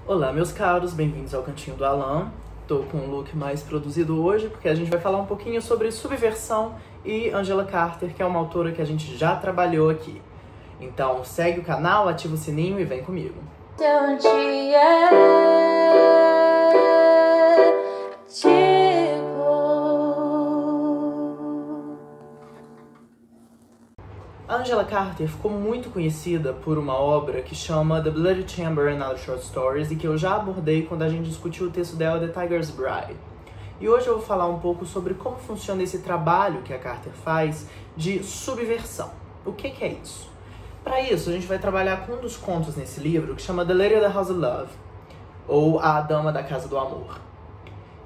Olá, meus caros, bem-vindos ao Cantinho do Alan. Tô com um look mais produzido hoje porque a gente vai falar um pouquinho sobre subversão e Angela Carter, que é uma autora que a gente já trabalhou aqui. Então segue o canal, ativa o sininho e vem comigo. A Angela Carter ficou muito conhecida por uma obra que chama The Bloody Chamber and Other Short Stories e que eu já abordei quando a gente discutiu o texto dela, The Tiger's Bride. E hoje eu vou falar um pouco sobre como funciona esse trabalho que a Carter faz de subversão. O que é isso? Para isso, a gente vai trabalhar com um dos contos nesse livro que chama The Lady of the House of Love, ou A Dama da Casa do Amor,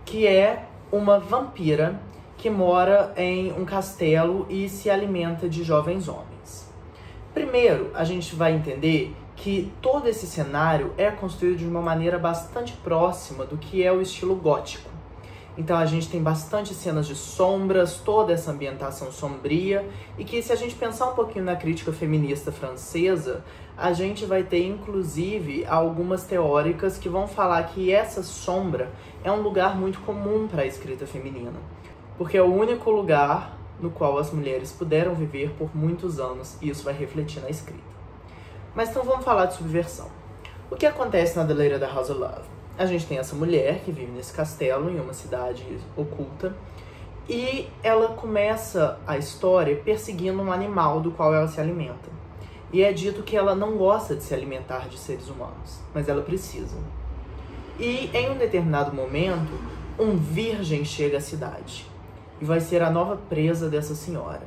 que é uma vampira que mora em um castelo e se alimenta de jovens homens. Primeiro, a gente vai entender que todo esse cenário é construído de uma maneira bastante próxima do que é o estilo gótico. Então a gente tem bastante cenas de sombras, toda essa ambientação sombria, e que se a gente pensar um pouquinho na crítica feminista francesa, a gente vai ter inclusive algumas teóricas que vão falar que essa sombra é um lugar muito comum para a escrita feminina, porque é o único lugar no qual as mulheres puderam viver por muitos anos, e isso vai refletir na escrita. Mas então vamos falar de subversão. O que acontece na The Lady of the House of Love? A gente tem essa mulher que vive nesse castelo, em uma cidade oculta, e ela começa a história perseguindo um animal do qual ela se alimenta. E é dito que ela não gosta de se alimentar de seres humanos, mas ela precisa. E em um determinado momento, um virgem chega à cidade e vai ser a nova presa dessa senhora.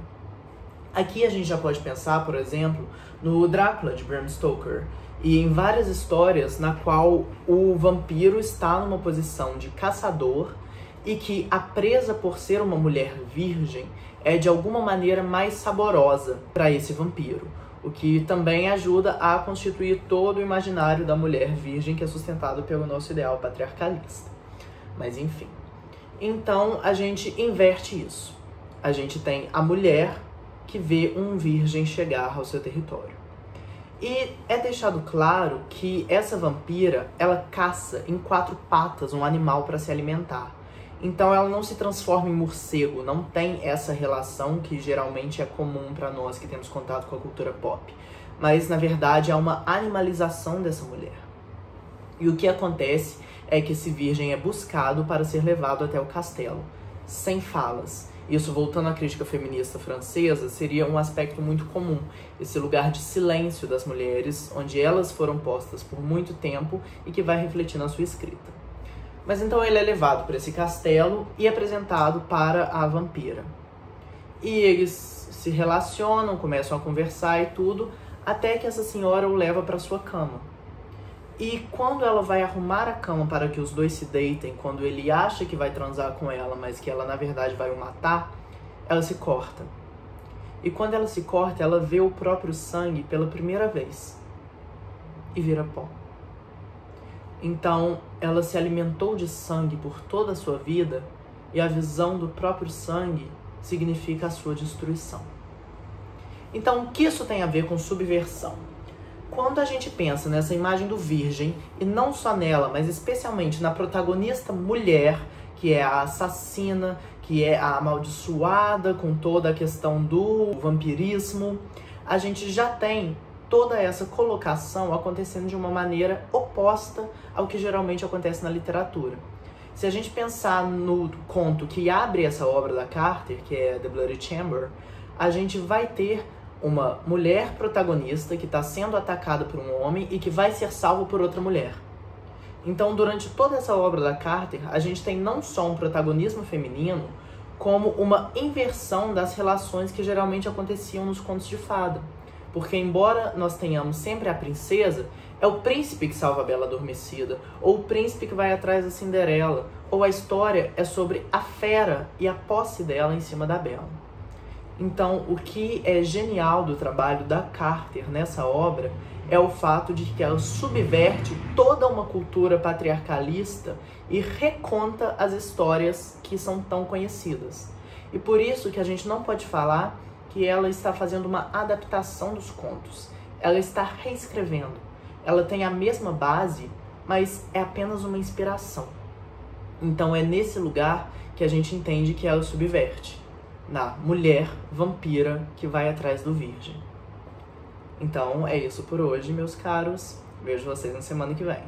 Aqui a gente já pode pensar, por exemplo, no Drácula de Bram Stoker, e em várias histórias na qual o vampiro está numa posição de caçador e que a presa, por ser uma mulher virgem, é de alguma maneira mais saborosa para esse vampiro, o que também ajuda a constituir todo o imaginário da mulher virgem que é sustentado pelo nosso ideal patriarcalista. Mas enfim. Então a gente inverte isso. A gente tem a mulher que vê um virgem chegar ao seu território. E é deixado claro que essa vampira, ela caça em 4 patas um animal para se alimentar. Então ela não se transforma em morcego, não tem essa relação que geralmente é comum para nós que temos contato com a cultura pop. Mas na verdade há uma animalização dessa mulher. E o que acontece é que esse virgem é buscado para ser levado até o castelo, sem falas. Isso, voltando à crítica feminista francesa, seria um aspecto muito comum, esse lugar de silêncio das mulheres, onde elas foram postas por muito tempo e que vai refletir na sua escrita. Mas então ele é levado para esse castelo e apresentado para a vampira. E eles se relacionam, começam a conversar e tudo, até que essa senhora o leva para sua cama. E quando ela vai arrumar a cama para que os dois se deitem, quando ele acha que vai transar com ela, mas que ela na verdade vai o matar, ela se corta. E quando ela se corta, ela vê o próprio sangue pela primeira vez e vira pó. Então, ela se alimentou de sangue por toda a sua vida e a visão do próprio sangue significa a sua destruição. Então, o que isso tem a ver com subversão? Quando a gente pensa nessa imagem do virgem, e não só nela, mas especialmente na protagonista mulher, que é a assassina, que é a amaldiçoada com toda a questão do vampirismo, a gente já tem toda essa colocação acontecendo de uma maneira oposta ao que geralmente acontece na literatura. Se a gente pensar no conto que abre essa obra da Carter, que é The Bloody Chamber, a gente vai ter uma mulher protagonista que está sendo atacada por um homem e que vai ser salvo por outra mulher. Então, durante toda essa obra da Carter, a gente tem não só um protagonismo feminino, como uma inversão das relações que geralmente aconteciam nos contos de fada. Porque, embora nós tenhamos sempre a princesa, é o príncipe que salva a Bela Adormecida, ou o príncipe que vai atrás da Cinderela, ou a história é sobre a fera e a posse dela em cima da Bela. Então, o que é genial do trabalho da Carter nessa obra é o fato de que ela subverte toda uma cultura patriarcalista e reconta as histórias que são tão conhecidas. E por isso que a gente não pode falar que ela está fazendo uma adaptação dos contos. Ela está reescrevendo. Ela tem a mesma base, mas é apenas uma inspiração. Então é nesse lugar que a gente entende que ela subverte, na mulher vampira que vai atrás do virgem. Então é isso por hoje, meus caros. Vejo vocês na semana que vem.